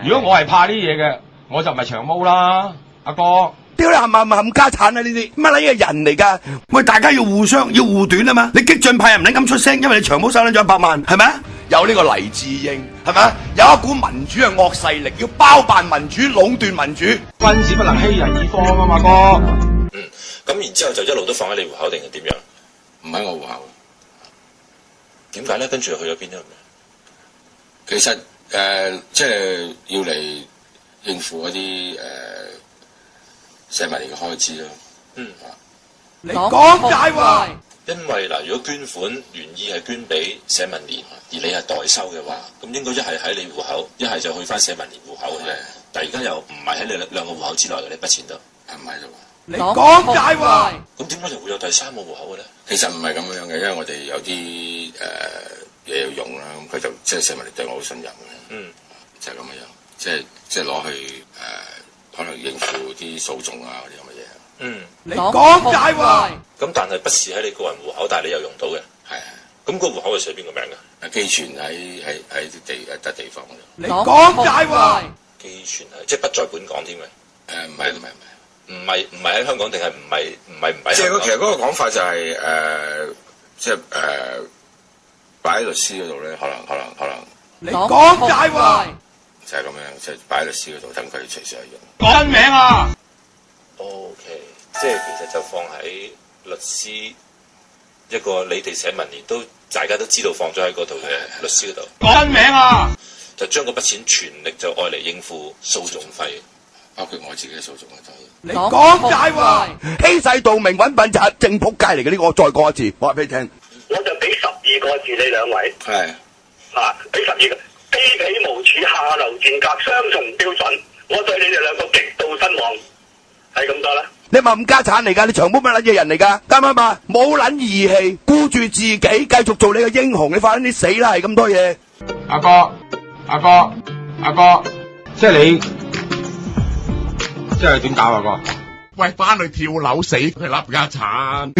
如果我係怕呢嘢嘅，我就唔係長毛啦，阿哥。屌你冚家產啊！呢啲乜撚嘢人嚟㗎？喂，大家要互相要護短啊嘛！你激進派又唔撚咁出聲，因為你長毛收撚咗100萬，係咪啊？有呢個黎智英，係咪啊？有一股民主嘅惡勢力，要包辦民主、壟斷民主。君子不能欺人以方啊嘛，哥。咁然之後就一路都放喺你戶口定係點樣？唔喺我戶口。點解咧？跟住去咗邊咗？其實即係要嚟應付嗰啲社民連嘅開支咯。你講大話。因為嗱，如果捐款原意係捐俾社民連，而你係代收嘅話，咁應該一係喺你戶口，一係就去翻社民連戶口嘅啫。但係而家又唔係喺你兩個戶口之內嘅，呢筆錢都唔喺度。你講大話。咁點解就會有第三個戶口嘅咧？其實唔係咁樣嘅，因為我哋有啲嘢要用啦，咁佢就即係社民連對我好信任嘅。就係咁樣，即係攞去可能應付啲訴訟啊嗰啲咁嘅嘢。你講大話。咁但係不是喺你個人戶口，但係你又用到嘅。係。咁個戶口係寫邊個名㗎？寄存喺笪地方嗰度。你講大話。寄存係即係不在本港添嘅。唔係。唔係喺香港定係唔係？即係其實嗰個講法就係即係擺喺律師嗰度咧，可能。你講大話。就係咁樣，即係擺喺律師嗰度，等佢隨時去用。講真名啊 ！OK， 即係其實就放喺律師一個你哋社民連都大家都知道放咗喺嗰度嘅律師嗰度。講真名啊！就將嗰筆錢全力就愛嚟應付訴訟費，包括我自己嘅訴訟嘅費。你講大話，欺世盜名揾笨賊，正仆街嚟嘅呢個，我再講一次，我話俾你聽。我就俾12個字你兩位。係。俾12個。卑鄙無恥、下流賤格、雙重標準，我對你哋兩個極度失望，係咁多啦。你冚家產嚟㗎，你長毛乜撚嘢人嚟㗎？啱唔啱啊？冇撚義氣，顧住自己，繼續做你嘅英雄，你快啲死啦！係咁多嘢。阿哥，即係你，即係點搞啊哥？喂，翻去跳樓死佢冚家產。